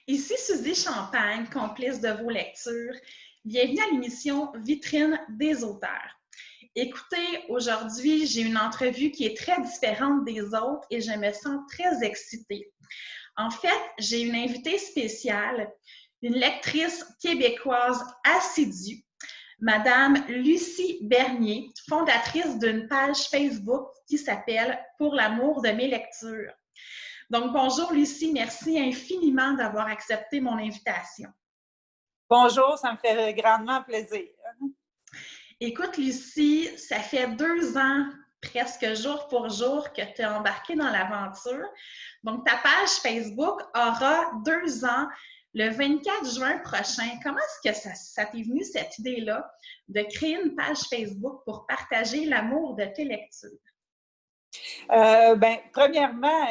Ici Suzy Champagne, complice de vos lectures. Bienvenue à l'émission Vitrine des auteurs. Écoutez, aujourd'hui, j'ai une entrevue qui est très différente des autres et je me sens très excitée. En fait, j'ai une invitée spéciale, une lectrice québécoise assidue, Madame Lucie Bernier, fondatrice d'une page Facebook qui s'appelle « Pour l'amour de mes lectures ». Donc, bonjour Lucie, merci infiniment d'avoir accepté mon invitation. Bonjour, ça me fait grandement plaisir. Écoute Lucie, ça fait 2 ans, presque jour pour jour, que tu es embarquée dans l'aventure. Donc, ta page Facebook aura 2 ans le 24 juin prochain. Comment est-ce que ça t'est venu, cette idée-là, de créer une page Facebook pour partager l'amour de tes lectures? Premièrement,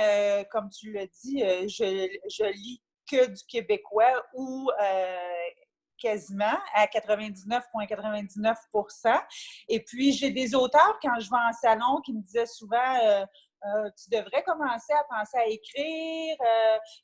comme tu l'as dit, je lis que du québécois ou quasiment à 99,99%. Et puis, j'ai des auteurs, quand je vais en salon, qui me disaient souvent tu devrais commencer à penser à écrire,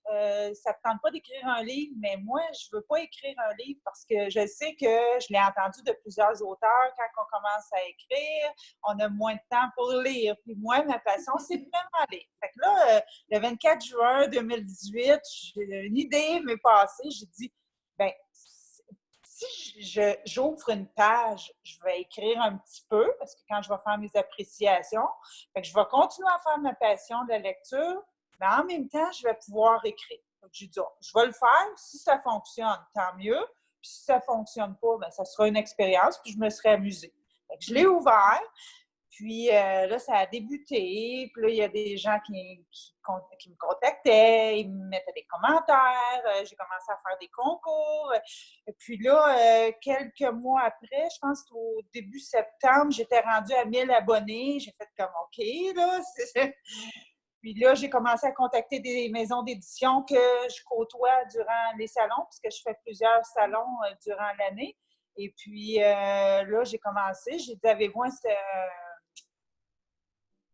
ça ne te tente pas d'écrire un livre, mais moi, je ne veux pas écrire un livre parce que je sais que je l'ai entendu de plusieurs auteurs, quand on commence à écrire, on a moins de temps pour lire. Puis moi, ma passion, c'est vraiment lire. Fait que là, le 24 juin 2018, une idée m'est passée, j'ai dit, ben si j'ouvre une page, je vais écrire un petit peu, parce que quand je vais faire mes appréciations, fait que je vais continuer à faire ma passion de la lecture, mais en même temps, je vais pouvoir écrire. Donc, j'ai dit, je vais le faire. Si ça fonctionne, tant mieux. Puis si ça ne fonctionne pas, bien, ça sera une expérience, puis je me serai amusée. Fait que je l'ai ouvert. Puis là, ça a débuté. Puis là, il y a des gens qui me contactaient, ils me mettaient des commentaires. J'ai commencé à faire des concours. Et puis là, quelques mois après, je pense qu'au début septembre, j'étais rendue à 1000 abonnés. J'ai fait comme OK, là. Puis là, j'ai commencé à contacter des maisons d'édition que je côtoie durant les salons, puisque je fais plusieurs salons durant l'année. Et puis là, j'ai commencé. J'ai dit, avez-vous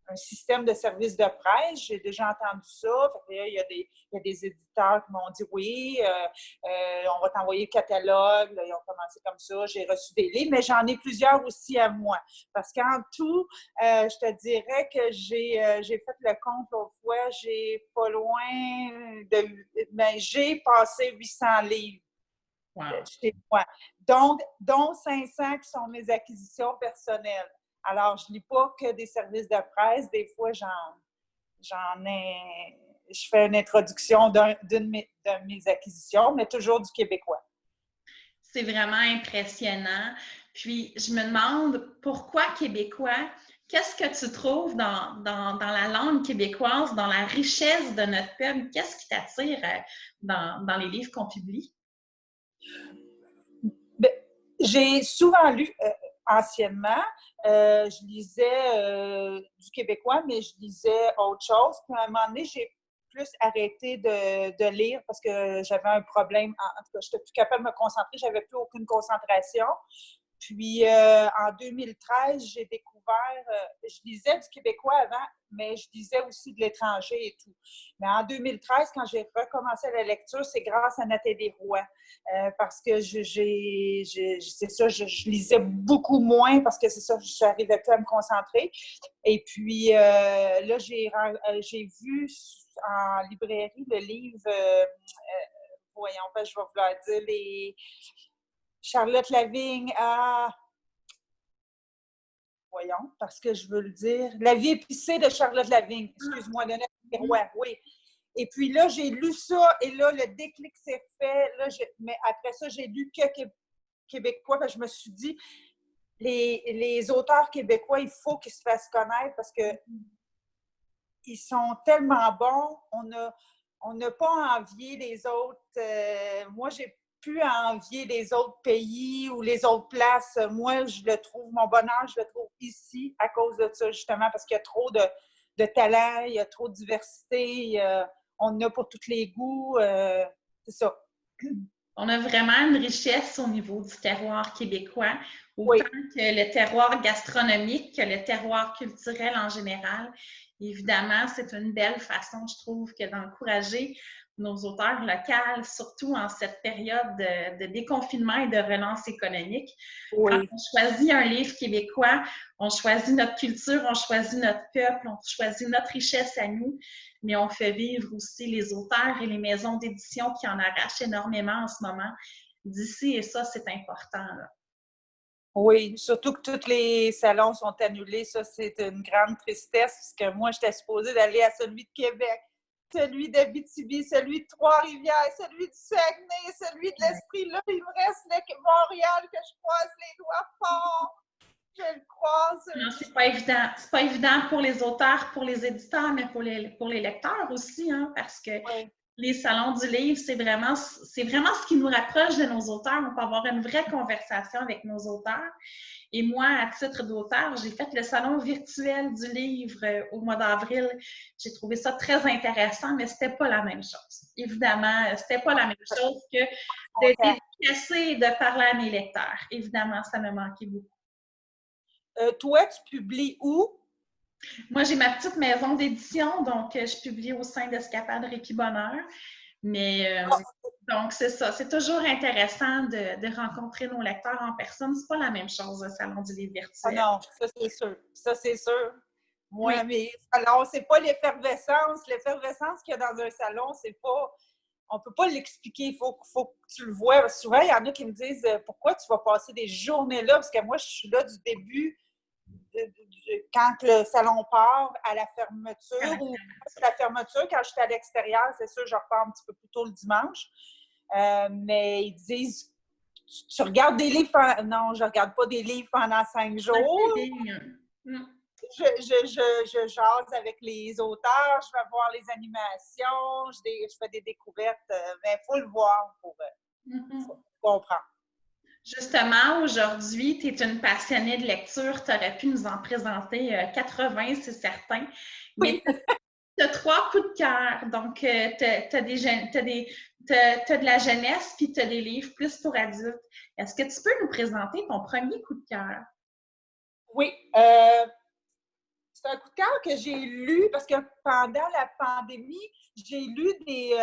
un système de service de presse? J'ai déjà entendu ça. Fait que là, il y a des éditeurs qui m'ont dit oui, on va t'envoyer le catalogue. Là, ils ont commencé comme ça. J'ai reçu des livres, mais j'en ai plusieurs aussi à moi. Parce qu'en tout, je te dirais que j'ai fait le compte l'autre fois. J'ai pas loin de... Ben, j'ai passé 800 livres. Wow. Chez moi. Donc, dont 500 qui sont mes acquisitions personnelles. Alors, je ne lis pas que des services de presse. Des fois, j'en ai... Je fais une introduction d'une de mes acquisitions, mais toujours du québécois. C'est vraiment impressionnant. Puis, je me demande, pourquoi québécois? Qu'est-ce que tu trouves dans la langue québécoise, dans la richesse de notre peuple? Qu'est-ce qui t'attire dans les livres qu'on publie? J'ai souvent lu anciennement. Je lisais du québécois, mais je lisais autre chose. Puis à un moment donné, j'ai plus arrêté de lire parce que j'avais un problème. En tout cas, je n'étais plus capable de me concentrer. Je n'avais plus aucune concentration. Puis, en 2013, j'ai découvert, je lisais du québécois avant, mais je lisais aussi de l'étranger et tout. Mais en 2013, quand j'ai recommencé la lecture, c'est grâce à Nathalie Roy. Parce que c'est ça, je lisais beaucoup moins parce que c'est ça, je n'arrivais plus à me concentrer. Et puis, là, j'ai vu en librairie le livre, voyons, je vais vouloir dire les... Charlotte Lavigne voyons, parce que je veux le dire. La vie épicée de Charlotte Lavigne. Excuse-moi, de Nathalie Roy, oui. Et puis là, j'ai lu ça, et là, le déclic s'est fait. Là, mais après ça, j'ai lu que québécois, parce que je me suis dit, les auteurs québécois, il faut qu'ils se fassent connaître parce que ils sont tellement bons. On n'a pas à envier les autres. Moi, j'ai plus à envier les autres pays ou les autres places. Moi, je le trouve, mon bonheur, je le trouve ici à cause de ça, justement, parce qu'il y a trop de talent, il y a trop de diversité, on en a pour tous les goûts. C'est ça. On a vraiment une richesse au niveau du terroir québécois, autant Oui. que le terroir gastronomique que le terroir culturel en général. Évidemment, c'est une belle façon, je trouve, que d'encourager nos auteurs locaux, surtout en cette période de déconfinement et de relance économique. Quand Oui. on choisit un livre québécois, on choisit notre culture, on choisit notre peuple, on choisit notre richesse à nous, mais on fait vivre aussi les auteurs et les maisons d'édition qui en arrachent énormément en ce moment d'ici, et ça, c'est important, là. Oui, surtout que tous les salons sont annulés. Ça, c'est une grande tristesse parce que moi, j'étais supposée d'aller à celui de Québec, celui d'Abitibi, celui de Trois-Rivières, celui du Saguenay, celui de l'Estrie. Là, il me reste le Montréal que je croise les doigts fort. Je le croise. Non, c'est pas évident. C'est pas évident pour les auteurs, pour les éditeurs, mais pour les lecteurs aussi, hein, parce que Oui. les salons du livre, c'est vraiment ce qui nous rapproche de nos auteurs. On peut avoir une vraie conversation avec nos auteurs. Et moi, à titre d'auteur, j'ai fait le salon virtuel du livre au mois d'avril. J'ai trouvé ça très intéressant, mais c'était pas la même chose. Évidemment, c'était pas la même chose que d'être dédicacée et de parler à mes lecteurs. Évidemment, ça me manquait beaucoup. Toi, tu publies où? Moi, j'ai ma petite maison d'édition, donc je publie au sein d'Escapade Réki Bonheur. Mais donc, c'est ça. C'est toujours intéressant de rencontrer nos lecteurs en personne. C'est pas la même chose, le salon du livre Ah virtuel. non, ça c'est sûr. Ça c'est sûr. Oui. Moi, mais alors, c'est pas l'effervescence. L'effervescence qu'il y a dans un salon, c'est pas. On peut pas l'expliquer. Il faut que tu le vois. Souvent, il y en a qui me disent pourquoi tu vas passer des journées là? Parce que moi, je suis là du début, quand le salon part, à la fermeture, ou la fermeture, quand je suis à l'extérieur, c'est sûr, je repars un petit peu plus tôt le dimanche. Mais ils disent tu regardes des livres non, je regarde pas des livres pendant 5 jours. Je jase avec les auteurs, je vais voir les animations, je fais des découvertes, mais il faut le voir pour comprendre. Justement, aujourd'hui, tu es une passionnée de lecture. Tu aurais pu nous en présenter 80, c'est certain. Mais Oui. tu as 3 coups de cœur. Donc, tu as de la jeunesse, puis tu as des livres plus pour adultes. Est-ce que tu peux nous présenter ton premier coup de cœur? Oui. C'est un coup de cœur que j'ai lu parce que pendant la pandémie, j'ai lu des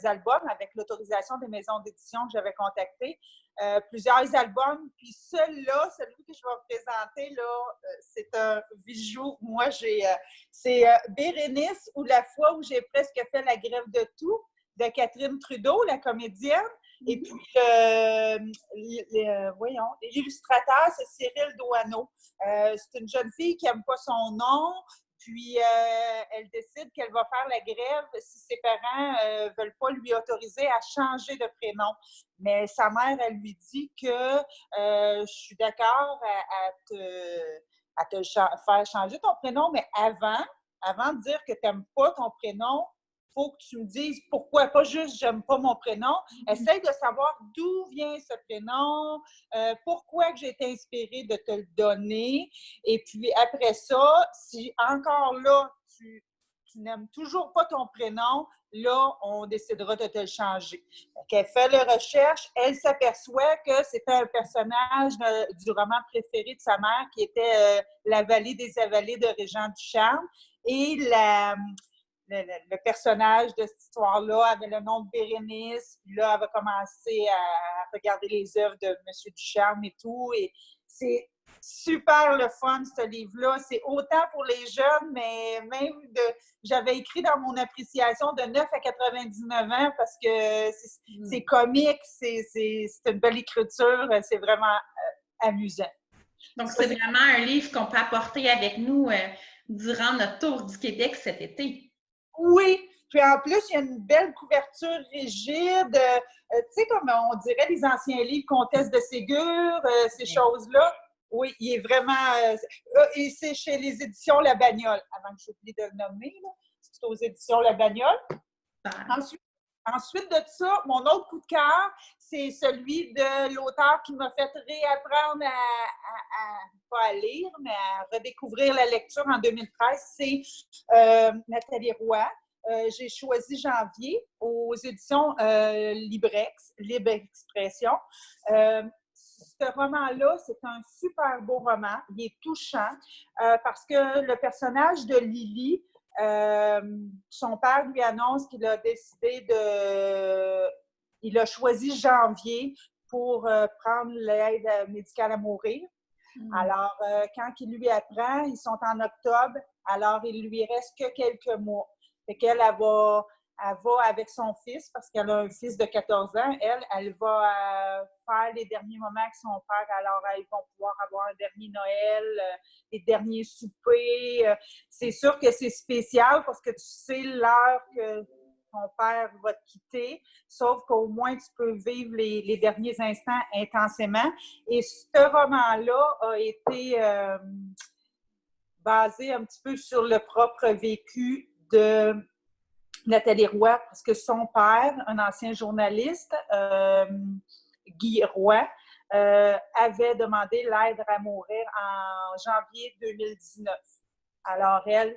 albums avec l'autorisation des maisons d'édition que j'avais contactées. Plusieurs albums. Puis celui que je vais vous présenter, là, c'est un bijou. Moi, c'est Bérénice ou La fois où j'ai presque fait la grève de tout de Catherine Trudeau, la comédienne. Et puis, l'illustrateur, c'est Cyril Doineau. C'est une jeune fille qui n'aime pas son nom, puis elle décide qu'elle va faire la grève si ses parents ne veulent pas lui autoriser à changer de prénom. Mais sa mère, elle lui dit que je suis d'accord à te faire changer ton prénom, mais avant de dire que tu n'aimes pas ton prénom, il faut que tu me dises pourquoi, pas juste j'aime pas mon prénom. Essaye de savoir d'où vient ce prénom, pourquoi que j'ai été inspirée de te le donner. Et puis après ça, si encore là, tu n'aimes toujours pas ton prénom, là, on décidera de te le changer. Donc, elle fait la recherche, elle s'aperçoit que c'était un personnage du roman préféré de sa mère qui était La vallée des avalées de Régent Ducharme. Et le personnage de cette histoire-là avait le nom de Bérénice. Puis là, elle va commencer à regarder les œuvres de M. Ducharme et tout. Et c'est super le fun, ce livre-là. C'est autant pour les jeunes, mais même j'avais écrit dans mon appréciation de 9 à 99 ans parce que c'est comique, c'est une belle écriture, c'est vraiment amusant. Donc, c'est vraiment un livre qu'on peut apporter avec nous durant notre tour du Québec cet été. Oui, puis en plus, il y a une belle couverture rigide, tu sais, comme on dirait les anciens livres Comtesse de Ségur, ces choses-là. Oui, il est vraiment... et c'est chez les éditions La Bagnole, avant que j'oublie de le nommer. C'est aux éditions La Bagnole. Ensuite de ça, mon autre coup de cœur, c'est celui de l'auteur qui m'a fait réapprendre pas à lire, mais à redécouvrir la lecture en 2013. C'est Nathalie Roy. J'ai choisi Janvier aux éditions Libre Expression. C'est ce roman-là, c'est un super beau roman. Il est touchant parce que le personnage de Lily, son père lui annonce qu'il a décidé de... Il a choisi janvier pour prendre l'aide médicale à mourir. Alors, quand il lui apprend, ils sont en octobre, alors il lui reste que quelques mois. Fait qu'elle, elle va avec son fils, parce qu'elle a un fils de 14 ans, elle va faire les derniers moments avec son père. Alors, ils vont pouvoir avoir un dernier Noël, les derniers soupers. C'est sûr que c'est spécial parce que tu sais l'heure que ton père va te quitter, sauf qu'au moins tu peux vivre les derniers instants intensément. Et ce roman-là a été basé un petit peu sur le propre vécu de Nathalie Roy, parce que son père, un ancien journaliste, Guy Roy, avait demandé l'aide à mourir en janvier 2019. Alors, elle,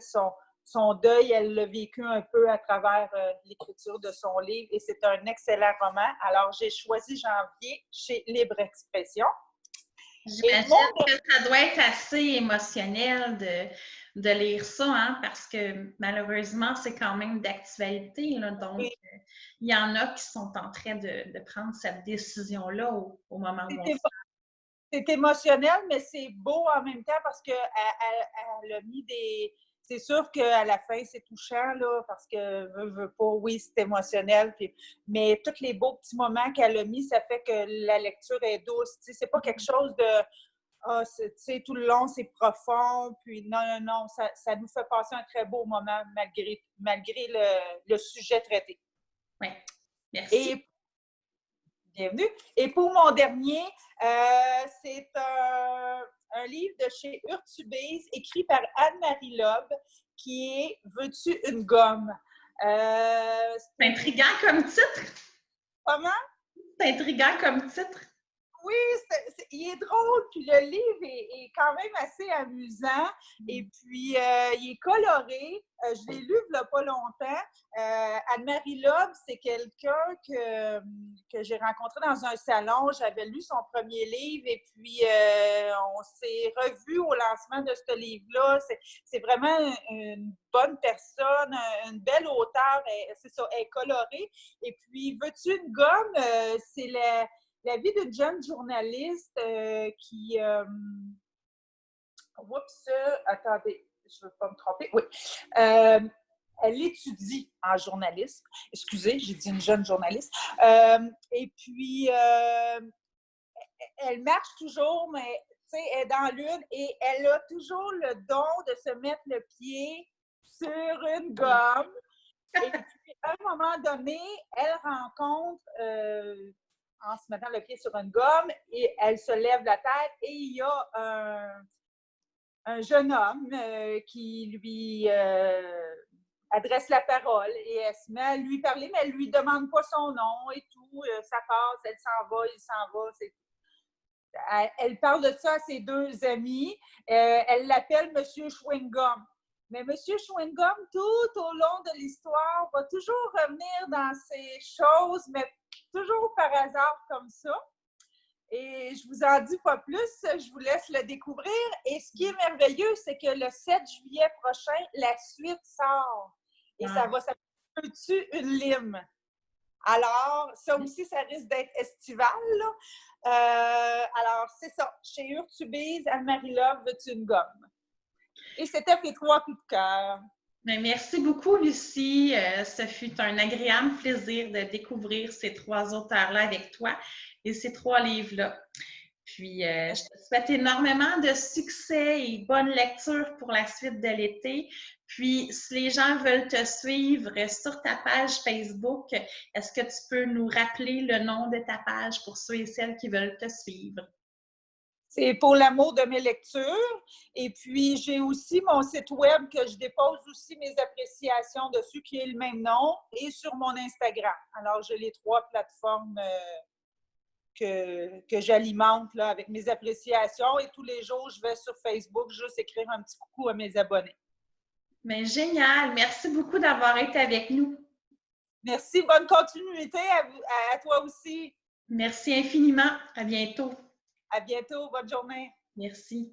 son deuil, elle l'a vécu un peu à travers l'écriture de son livre et c'est un excellent roman. Alors, j'ai choisi Janvier chez Libre Expression. J'imagine que ça doit être assez émotionnel de lire ça, hein, parce que malheureusement, c'est quand même d'actualité. Donc, oui. Il y en a qui sont en train de prendre cette décision-là au moment où on se... C'est émotionnel, mais c'est beau en même temps parce qu'elle a mis des... C'est sûr qu'à la fin, c'est touchant, là, parce que veut pas, oui, c'est émotionnel. Mais tous les beaux petits moments qu'elle a mis, ça fait que la lecture est douce. Tu sais, c'est pas quelque chose de... tu sais, tout le long, c'est profond. Puis non, ça nous fait passer un très beau moment malgré le sujet traité. Oui, merci. Et bienvenue. Et pour mon dernier, c'est un livre de chez Urtubise, écrit par Anne-Marie Loeb, qui est « Veux-tu une gomme? » C'est intriguant comme titre. Comment? C'est intriguant comme titre. Oui, il est drôle, puis le livre est quand même assez amusant, et puis il est coloré. Je l'ai lu il n'y a pas longtemps. Anne-Marie Loeb, c'est quelqu'un que j'ai rencontré dans un salon. J'avais lu son premier livre, et puis on s'est revus au lancement de ce livre-là. C'est vraiment une bonne personne, une belle auteure. C'est ça, elle est colorée. Et puis, Veux-tu une gomme? C'est la vie d'une jeune journaliste qui... oups, attendez, je ne veux pas me tromper. Oui. Elle étudie en journalisme. Excusez, j'ai dit une jeune journaliste. Et puis, elle marche toujours, mais tu sais, elle est dans l'une et elle a toujours le don de se mettre le pied sur une gomme. Et puis, à un moment donné, elle rencontre... en se mettant le pied sur une gomme, et elle se lève la tête et il y a un jeune homme qui lui adresse la parole et elle se met à lui parler, mais elle ne lui demande pas son nom et tout. Ça passe, elle s'en va, il s'en va. Elle parle de ça à ses deux amis. Elle l'appelle Monsieur Chewing-Gum. Mais M. Chewing-Gum, tout au long de l'histoire, va toujours revenir dans ces choses, mais toujours par hasard comme ça. Et je vous en dis pas plus, je vous laisse le découvrir. Et ce qui est merveilleux, c'est que le 7 juillet prochain, la suite sort. Et ça va s'appeler « Veux-tu une lime? » Alors, ça aussi, ça risque d'être estival, là. Alors, c'est ça. Chez Urtubise, Anne-Marie Loeb, Veux-tu une gomme? Et c'était mes 3 coups de cœur. Bien, merci beaucoup, Lucie. Ce fut un agréable plaisir de découvrir ces 3 auteurs-là avec toi et ces 3 livres-là. Puis, je te souhaite énormément de succès et bonne lecture pour la suite de l'été. Puis, si les gens veulent te suivre sur ta page Facebook, est-ce que tu peux nous rappeler le nom de ta page pour ceux et celles qui veulent te suivre? C'est Pour l'amour de mes lectures. Et puis, j'ai aussi mon site web que je dépose aussi mes appréciations dessus, qui est le même nom, et sur mon Instagram. Alors, j'ai les 3 plateformes que j'alimente là, avec mes appréciations. Et tous les jours, je vais sur Facebook juste écrire un petit coucou à mes abonnés. Mais génial! Merci beaucoup d'avoir été avec nous. Merci. Bonne continuité à toi aussi. Merci infiniment. À bientôt. À bientôt. Bonne journée. Merci.